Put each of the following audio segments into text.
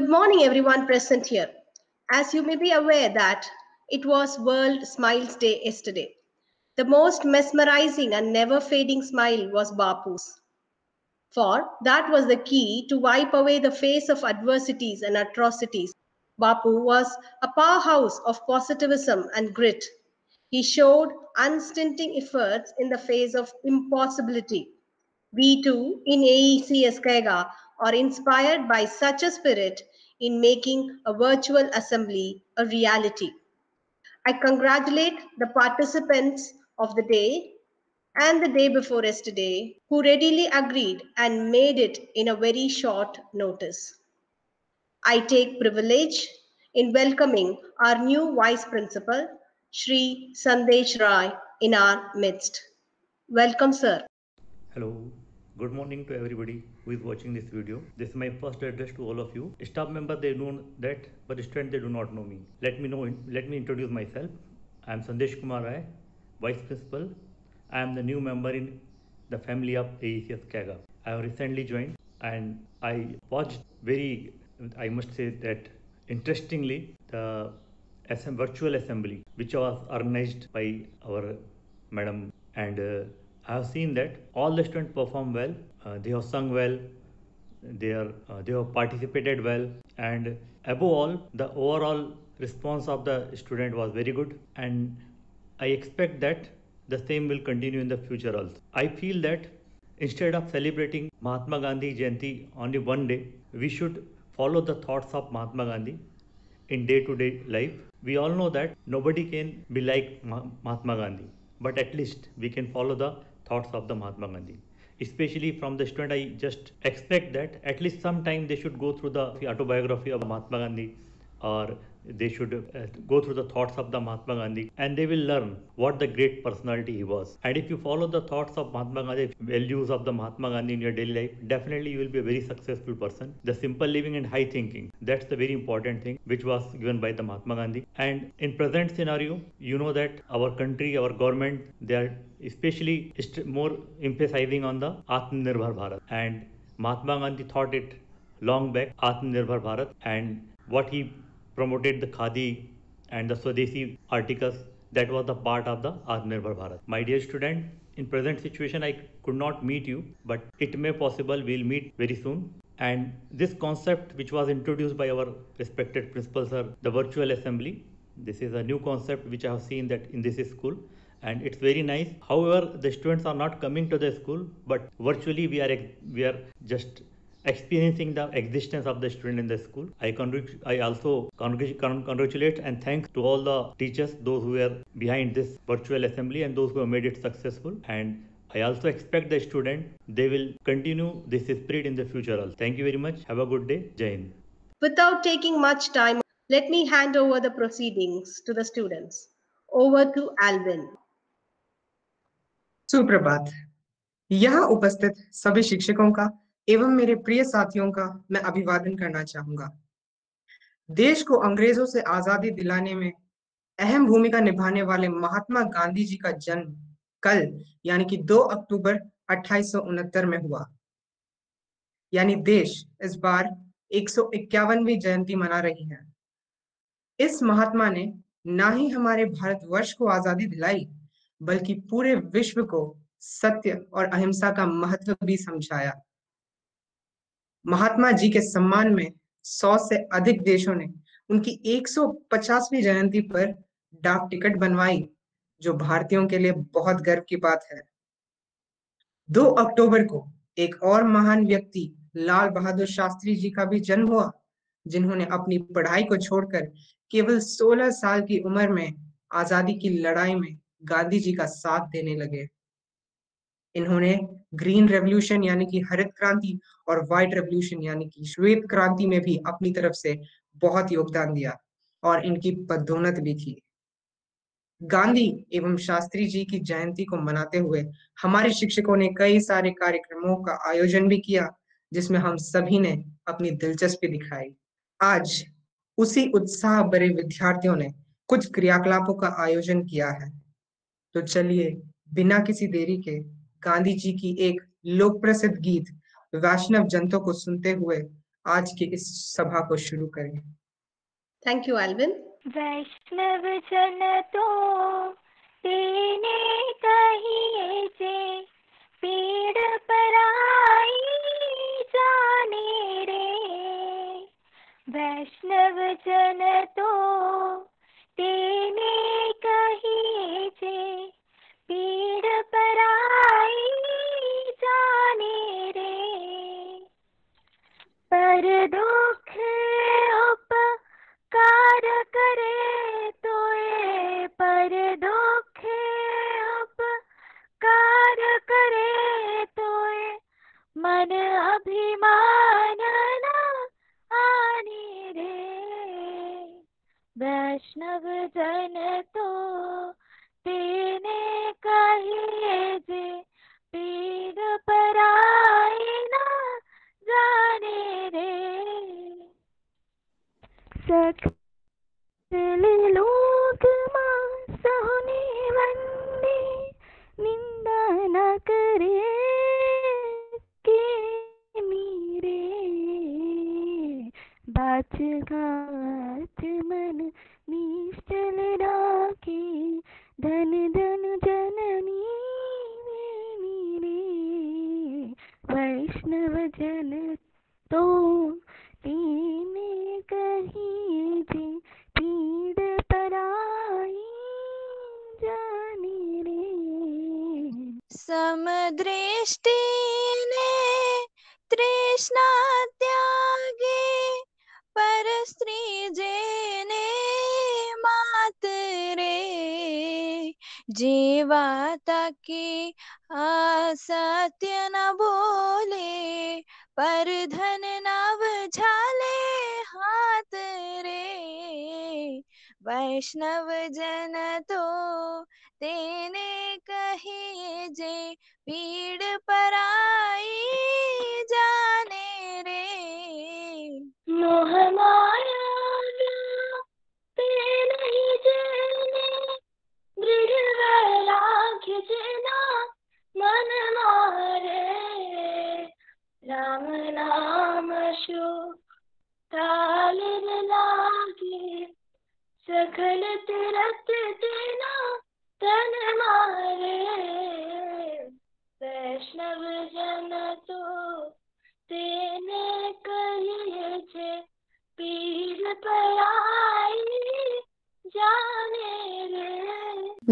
Good morning, everyone present here. As you may be aware that it was World Smiles Day yesterday. The most mesmerizing and never fading smile was Bapu's. For that was the key to wipe away the face of adversities and atrocities. Bapu was a powerhouse of positivism and grit. He showed unstinting efforts in the face of impossibility. We too, in AEC Eskega, are inspired by such a spirit in making a virtual assembly a reality. I congratulate the participants of the day and the day before yesterday who readily agreed and made it in a very short notice. I take privilege in welcoming our new Vice Principal, Shri Sandesh Rai, in our midst. Welcome, sir. Hello, good morning to everybody who is watching this video. This is my first address to all of you. Staff member they know that, but student they do not know me. Let me introduce myself. I am Sandesh Kumar Rai, Vice Principal. I am the new member in the family of AECS KAGA. I have recently joined and I watched I must say that interestingly, the virtual assembly which was organized by our madam and I have seen that all the students perform well, they have sung well, they have participated well, and above all, the overall response of the student was very good, and I expect that the same will continue in the future also. I feel that instead of celebrating Mahatma Gandhi Jayanti only one day, we should follow the thoughts of Mahatma Gandhi in day-to-day life. We all know that nobody can be like Mahatma Gandhi, but at least we can follow the thoughts of the Mahatma Gandhi. Especially from the student, I just expect that at least sometime they should go through the autobiography of Mahatma Gandhi, or they should go through the thoughts of the Mahatma Gandhi, and they will learn what the great personality he was. And if you follow the thoughts of Mahatma Gandhi, values of the Mahatma Gandhi in your daily life, definitely you will be a very successful person. The simple living and high thinking, that's the very important thing which was given by the Mahatma Gandhi. And in present scenario, you know that our country, our government, they are especially more emphasizing on the Atmanirbhar Bharat. And Mahatma Gandhi thought it long back, Atmanirbhar Bharat, and what he promoted the khadi and the Swadeshi articles, that was the part of the Atmanirbhar Bharat. My dear student, in present situation I could not meet you, but it may possible we'll meet very soon. And this concept which was introduced by our respected principal sir, the virtual assembly, this is a new concept which I have seen that in this school, and it's very nice. However, the students are not coming to the school, but virtually we are just experiencing the existence of the student in the school. I also congratulate and thank to all the teachers, those who were behind this virtual assembly and those who have made it successful. And I also expect the student they will continue this spirit in the future also. Thank you very much. Have a good day. Jai Hind. Without taking much time, let me hand over the proceedings to the students. Over to Alvin. सुप्रभात। यहाँ उपस्थित सभी शिक्षकों का एवं मेरे प्रिय साथियों का मैं अभिवादन करना चाहूंगा। देश को अंग्रेजों से आजादी दिलाने में अहम भूमिका निभाने वाले महात्मा गांधी जी का जन्म कल यानी कि 2 अक्टूबर 1869 में हुआ। यानी देश इस बार 151वीं जयंती मना रही है। इस महात्मा ने ना ही हमारे भारतवर्ष को आजादी दिलाई, बल्कि पूरे विश्व को सत्य और अहिंसा का महत्व भी समझाया। महात्मा जी के सम्मान में 100 से अधिक देशों ने उनकी 150वीं जयंती पर डाक टिकट बनवाई, जो भारतीयों के लिए बहुत गर्व की बात है। 2 अक्टूबर को एक और महान व्यक्ति लाल बहादुर शास्त्री जी का भी जन्म हुआ, जिन्होंने अपनी पढ़ाई को छोड़कर केवल 16 साल की उम्र में आजादी की लड़ाई में गांधी जी का साथ देने लगे। इन्होंने ग्रीन रेवोल्यूशन यानी कि हरित क्रांति और व्हाइट रेवोल्यूशन यानी कि श्वेत क्रांति में भी अपनी तरफ से बहुत योगदान दिया और इनकी पदोन्नति भी की। गांधी एवं शास्त्री जी की जयंती को मनाते हुए हमारे शिक्षकों ने कई सारे कार्यक्रमों का आयोजन भी किया, जिसमें हम सभी ने अपनी दिलचस्पी दिखाई। आज उसी उत्साह भरे विद्यार्थियों ने कुछ क्रियाकलापों का आयोजन किया है, तो चलिए बिना किसी देरी के गांधी जी की एक लोक प्रसिद्ध गीत वैष्णव जनता को सुनते हुए आज की इस सभा को शुरू करें। Thank you, Alvin. वैष्णव जन तो तेने कहिए जे, पीड़ पराई जाने रे। वैष्णव जन तो तेने कहिए जे, पीड़ पराई जाने रे। पर दुख उपकार करे तोए, पर दुख उपकार करे तोए, मन अभिमान न आने रे। वैष्णव जन तो तेने कहिए जे, पीड़ पराई न जाने रे। सकल लोग मां सहुने वंदे, निंदा न करे के मीरे। बाच घात मन निश्चल राखे, धन धन जननी रे। वैष्णव जन तो तेने कहिए जे, पीड़ पराई जाने रे। समदृष्टि ने तृष्णा त्यागे, पर स्त्री जेने मात रे। जीवा ताकी असत्य न बोले, पर धन नव झाले हाथ रे। वैष्णव जन तो तेने कहिए जे, पीड़ पराई जाने रे। मोह माया ते नहीं जेने, दृढ़ वैराग्य जना मन मारे। राम नाम शो ताल लागे, सकल तीरथ देना तन मारे। वैष्णव जन तो तेने कहिए जे, पीड़ पराई जाने रे।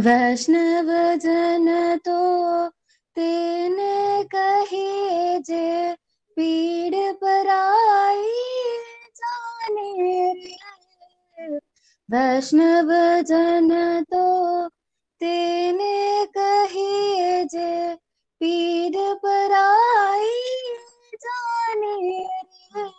वैष्णव जन तो तेने कहिए जे, पीड़ पराई जाने रे। वैष्णव जन तो तेने कहिए जे, पीड़ पराई जाने रे।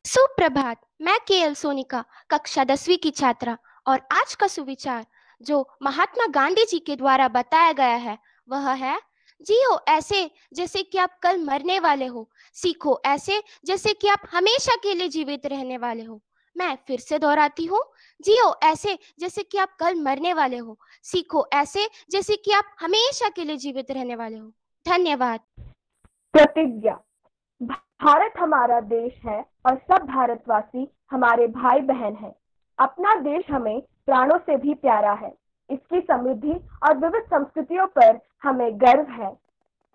सुप्रभात। मैं केएल सोनिका, कक्षा 10वीं की छात्रा, और आज का सुविचार जो महात्मा गांधी जी के द्वारा बताया गया है वह है, जियो ऐसे जैसे कि आप कल मरने वाले हो, सीखो ऐसे जैसे कि आप हमेशा के लिए जीवित रहने वाले हो। मैं फिर से दोहराती हूँ, जियो ऐसे जैसे कि आप कल मरने वाले हो, सीखो ऐसे जैसे कि आप हमेशा के लिए जीवित रहने वाले हो। धन्यवाद। प्रतिज्ञा। भारत हमारा देश है और सब भारतवासी हमारे भाई बहन हैं। अपना देश हमें प्राणों से भी प्यारा है। इसकी समृद्धि और विविध संस्कृतियों पर हमें गर्व है।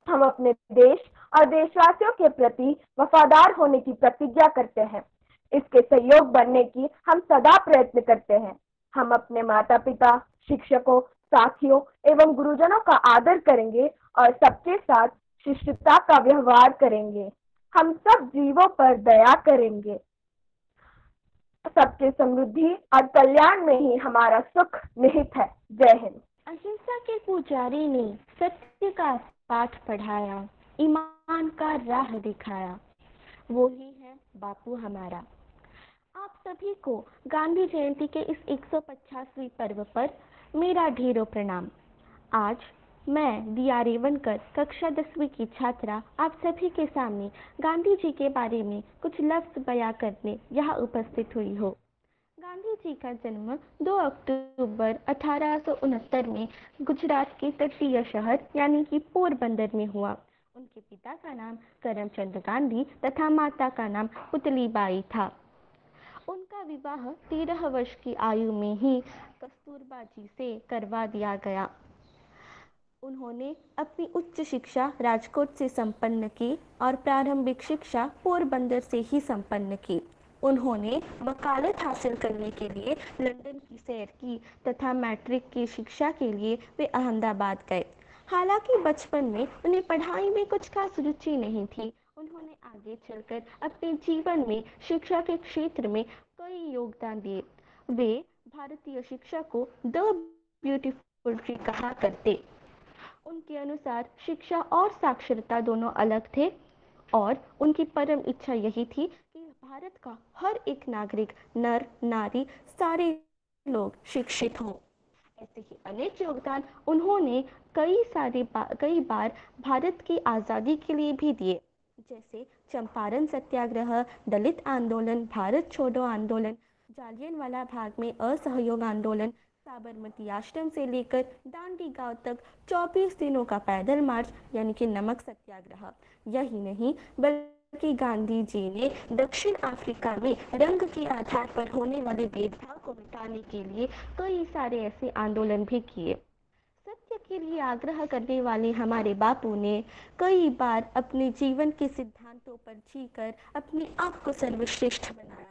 हम अपने देश और देशवासियों के प्रति वफादार होने की प्रतिज्ञा करते हैं। इसके सहयोग बनने की हम सदा प्रयत्न करते हैं। हम अपने माता पिता, शिक्षकों, साथियों एवं गुरुजनों का आदर करेंगे और सबके साथ शिष्टता का व्यवहार करेंगे। हम सब जीवों पर दया करेंगे। सबके समृद्धि और कल्याण में ही हमारा सुख निहित है। जय हिंद। अहिंसा के पुजारी ने सत्य का पाठ पढ़ाया, ईमान का राह दिखाया, वो ही है बापू हमारा। आप सभी को गांधी जयंती के इस 150वें पर्व पर मेरा ढेरों प्रणाम। आज मैं दिया रेवनकर, कक्षा 10वीं की छात्रा, आप सभी के सामने गांधी जी के बारे में कुछ लफ्ज बयां करने यहाँ उपस्थित हुई हो। गांधी जी का जन्म 2 अक्टूबर 1869 में गुजरात के तटीय शहर यानी कि पोरबंदर में हुआ। उनकी उनके पिता का नाम करमचंद गांधी तथा माता का नाम पुतलीबाई था। उनका विवाह 13 वर्ष की आयु में ही कस्तूरबा जी से करवा दिया गया। उन्होंने अपनी उच्च शिक्षा राजकोट से संपन्न की और प्रारंभिक शिक्षा पोरबंदर से ही संपन्न की। उन्होंने वकालत हासिल करने के लिए लंदन की सैर की तथा मैट्रिक की शिक्षा के लिए वे अहमदाबाद गए। हालांकि बचपन में उन्हें पढ़ाई में कुछ खास रुचि नहीं थी, उन्होंने आगे चलकर अपने जीवन में शिक्षा के क्षेत्र में कई योगदान दिए। वे भारतीय शिक्षा को द ब्यूटीफुल ट्री कहा करते। उनके अनुसार शिक्षा और साक्षरता दोनों अलग थे और उनकी परम इच्छा यही थी कि भारत का हर एक नागरिक, नर नारी, सारे लोग शिक्षित हों। ऐसे ही अनेक योगदान उन्होंने कई बार भारत की आज़ादी के लिए भी दिए, जैसे चंपारण सत्याग्रह, दलित आंदोलन, भारत छोड़ो आंदोलन, जालियनवाला बाग में असहयोग आंदोलन, साबरमती आश्रम से लेकर दांडी गांव तक 24 दिनों का पैदल मार्च यानी कि नमक सत्याग्रह। यही नहीं बल्कि गांधी जी ने दक्षिण अफ्रीका में रंग के आधार पर होने वाले भेदभाव को मिटाने के लिए कई सारे ऐसे आंदोलन भी किए। सत्य के लिए आग्रह करने वाले हमारे बापू ने कई बार अपने जीवन के सिद्धांतों पर जीकर अपने आप को सर्वश्रेष्ठ बनाया।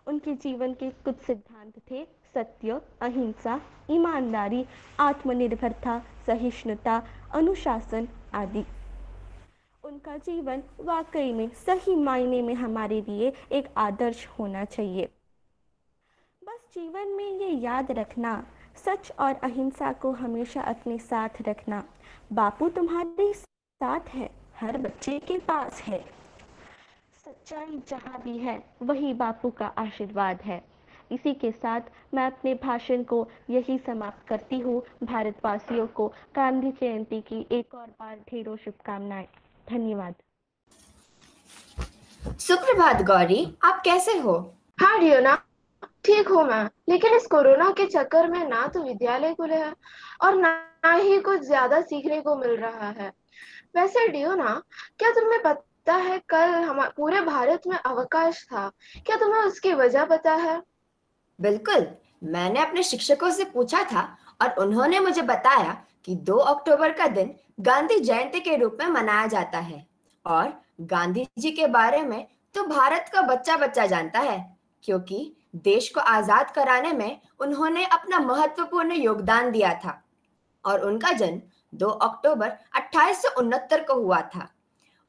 उनके जीवन के कुछ सिद्धांत थे सत्य, अहिंसा, ईमानदारी, आत्मनिर्भरता, सहिष्णुता, अनुशासन आदि। उनका जीवन वाकई में सही मायने में हमारे लिए एक आदर्श होना चाहिए। बस जीवन में ये याद रखना, सच और अहिंसा को हमेशा अपने साथ रखना। बापू तुम्हारे साथ है, हर बच्चे के पास है। सच्चाई जहाँ भी है वही बापू का आशीर्वाद है। इसी के साथ मैं अपने भाषण को यही समाप्त करती हूँ। भारतवासियों को गांधी जयंती की एक और बार ढेरों शुभकामनाएं। धन्यवाद। सुप्रभात गौरी, आप कैसे हो? हाँ डियोना, ठीक हूँ मैं, लेकिन इस कोरोना के चक्कर में ना तो विद्यालय खुले हैं और ना ही कुछ ज्यादा सीखने को मिल रहा है। वैसे डियोना, क्या तुम्हें पता है कल पूरे भारत में अवकाश था? क्या तुम्हें उसकी वजह पता है? बिल्कुल, मैंने अपने शिक्षकों से पूछा था और उन्होंने मुझे बताया कि 2 अक्टूबर का दिन गांधी जयंती के रूप में मनाया जाता है और गांधी जी के बारे में तो भारत का बच्चा बच्चा जानता है, क्योंकि देश को आजाद कराने में उन्होंने अपना महत्वपूर्ण योगदान दिया था और उनका जन्म 2 अक्टूबर 1869 को हुआ था।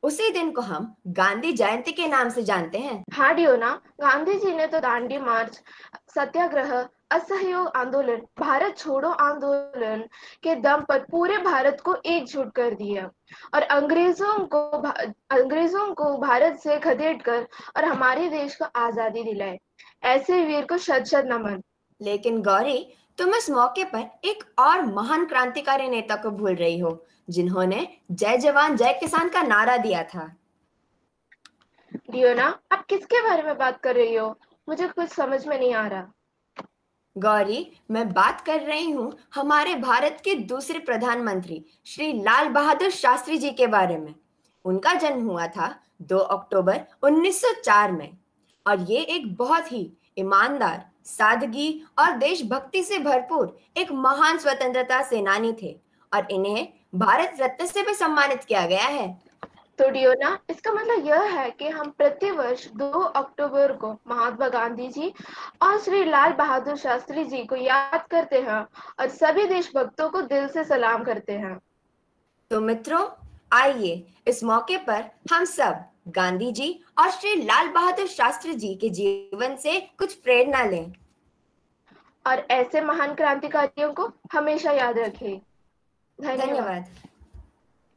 उसी दिन को हम गांधी जयंती के नाम से जानते हैं। हाँ डियोना, गांधी जी ने तो दांडी मार्च, सत्याग्रह, असहयोग आंदोलन, भारत छोड़ो आंदोलन के दम पर पूरे भारत को एकजुट कर दिया और अंग्रेजों को भारत से खदेड़कर और हमारे देश को आजादी दिलाई। ऐसे वीर को शत शत नमन। लेकिन गौरी, तुम इस मौके पर एक और महान क्रांतिकारी नेता को भूल रही हो, जिन्होंने जय जवान जय किसान का नारा दिया था। डियोना, आप किसके बारे में बात कर रही हो? मुझे कुछ समझ में नहीं आ रहा। गौरी, मैं बात कर रही हूँ हमारे भारत के दूसरे प्रधानमंत्री श्री लाल बहादुर शास्त्री जी के बारे में। उनका जन्म हुआ था 2 अक्टूबर 1904 में और ये एक बहुत ही ईमानदार, सादगी और देशभक्ति से भरपूर एक महान स्वतंत्रता सेनानी थे और इन्हें भारत रत्न से भी सम्मानित किया गया है। तो डियोना, इसका मतलब यह है कि हम प्रतिवर्ष 2 अक्टूबर को महात्मा गांधी जी और श्री लाल बहादुर शास्त्री जी को याद करते हैं और सभी देशभक्तों को दिल से सलाम करते हैं। तो मित्रों, आइए इस मौके पर हम सब गांधी जी और श्री लाल बहादुर शास्त्री जी के जीवन से कुछ प्रेरणा लें और ऐसे महान क्रांतिकारियों को हमेशा याद रखें। धन्यवाद।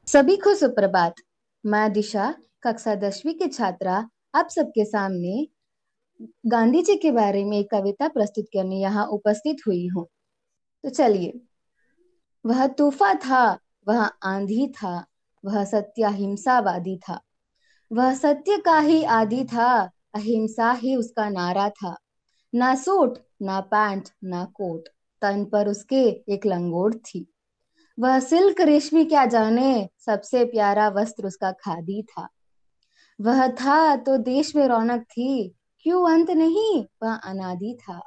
सभी को सुप्रभात। मैं दिशा, कक्षा 10वीं की छात्रा, आप सबके सामने गांधी जी के बारे में एक कविता प्रस्तुत करने यहाँ उपस्थित हुई हूँ। तो चलिए। वह तूफान था, वह आंधी था, वह सत्य अहिंसावादी था, वह सत्य का ही आदी था, अहिंसा ही उसका नारा था। ना सूट, ना पैंट, ना कोट, तन पर उसके एक लंगोट थी। वह सिल्क रेशमी क्या जाने, सबसे प्यारा वस्त्र उसका खादी था। वह था तो देश में रौनक थी, क्यों अंत नहीं, वह अनादि था।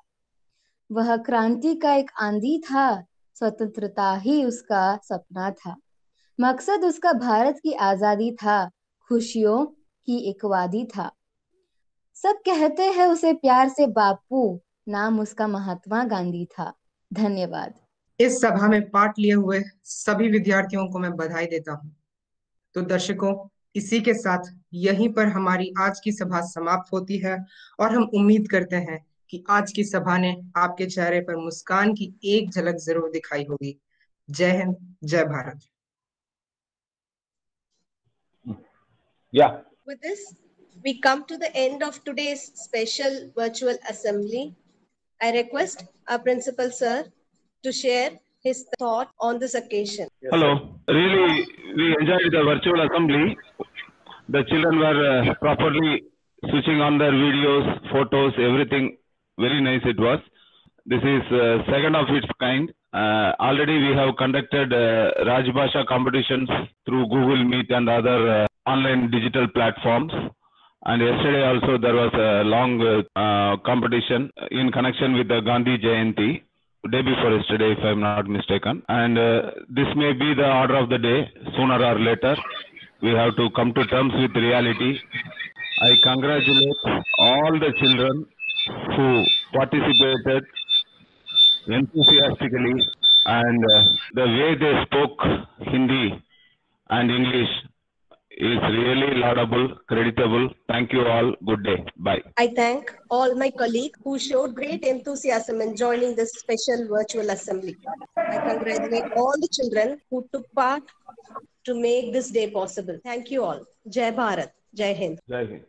वह क्रांति का एक आंधी था, स्वतंत्रता ही उसका सपना था। मकसद उसका भारत की आजादी था, खुशियों की एक वादी था। सब कहते हैं उसे प्यार से बापू, नाम उसका महात्मा गांधी था। धन्यवाद। इस सभा में पार्ट लिए हुए सभी विद्यार्थियों को मैं बधाई देता हूँ। तो दर्शकों, इसी के साथ यहीं पर हमारी आज की सभा समाप्त होती है और हम उम्मीद करते हैं कि आज की सभा ने आपके चेहरे पर मुस्कान की एक झलक जरूर दिखाई होगी। जय हिंद, जय Bharat. Yeah. With this, we come to the end of today's special virtual assembly. I request our principal sir to share his thought on this occasion. Hello. Really, we enjoyed the virtual assembly. The children were properly switching on their videos, photos, everything. Very nice it was. This is second of its kind. Already we have conducted Rajbhasha competitions through Google Meet and other online digital platforms. And yesterday also there was a long competition in connection with the Gandhi Jayanti, day before yesterday if I'm not mistaken. And this may be the order of the day, sooner or later. We have to come to terms with reality. I congratulate all the children who participated enthusiastically, and the way they spoke Hindi and English is really laudable, creditable. Thank you all. Good day. Bye. I thank all my colleagues who showed great enthusiasm in joining this special virtual assembly. I congratulate all the children who took part to make this day possible. Thank you all. Jai Bharat. Jai Hind. Jai Hind.